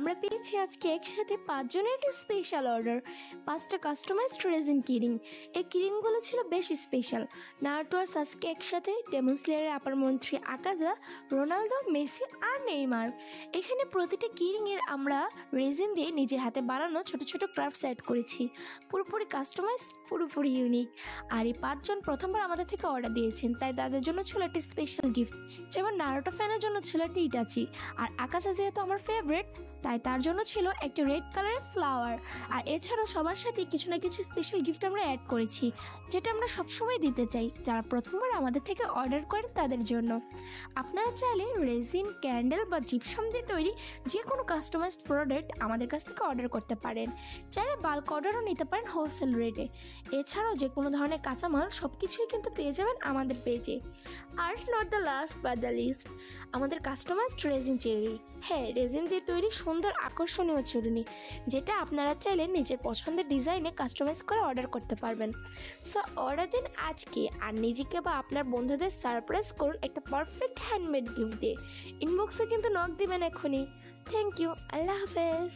আমরা পেয়েছি আজকে একসাথে 5 জনের একটা স্পেশাল অর্ডার, 5টা কাস্টমাইজড রেজিন কিরিং। এই কিরিংগুলো ছিল বেশ স্পেশাল। নারুটো আর সাসকে একসাথে, ডেমন স্লেয়ারের আপার মন্ত্রী আকাজা, রোনালদো, মেসি আর নেইমার। এখানে প্রতিটা কিরিংয়ের আমরা রেজিন দিয়ে নিজের হাতে বানানো ছোট ছোট ক্রাফটস অ্যাড করেছি, পুরোপুরি কাস্টমাইজড, পুরোপুরি ইউনিক। আর এই 5 জন প্রথমবার আমাদের থেকে অর্ডার দিয়েছেন, তাই তাদের জন্য ছিল একটা স্পেশাল গিফট। যেমন নারুটো ফ্যানের জন্য ছিল একটা ইটাচি, আর আকাশা যেহেতু আমার ফেভারিট তাই তার জন্য ছিল একটা রেড কালারের ফ্লাওয়ার। আর এছাড়াও সবার সাথে কিছু না কিছু স্পেশাল গিফট আমরা অ্যাড করেছি, যেটা আমরা সবসময় দিতে চাই যারা প্রথমবার আমাদের থেকে অর্ডার করেন তাদের জন্য। আপনারা চাইলে রেজিন, ক্যান্ডেল বা জিপসাম দিয়ে তৈরি যে কোনো কাস্টমাইজড প্রোডাক্ট আমাদের কাছ থেকে অর্ডার করতে পারেন। চাইলে বাল্ক অর্ডারও নিতে পারেন হোলসেল রেটে। এছাড়াও যে কোনো ধরনের কাঁচামাল সব কিছুই কিন্তু পেয়ে যাবেন আমাদের পেজে। আর not the last but the least, আমাদের কাস্টমাইজড রেজিন চিরুনি। হ্যাঁ, রেজিন দিয়ে তৈরি সুন্দর আকর্ষণীয় চিরুনি, যেটা আপনারা চাইলে নিজের পছন্দের ডিজাইনে কাস্টমাইজ করে অর্ডার করতে পারবেন। সো অর্ডার দিন আজকে, আর নিজেকে বা আপনার বন্ধুদের সারপ্রাইজ করুন একটা পারফেক্ট হ্যান্ডমেড গিফট দিয়ে। ইনবক্সে কিন্তু নক দিবেন এখনই। থ্যাংক ইউ, আল্লাহ হাফেজ।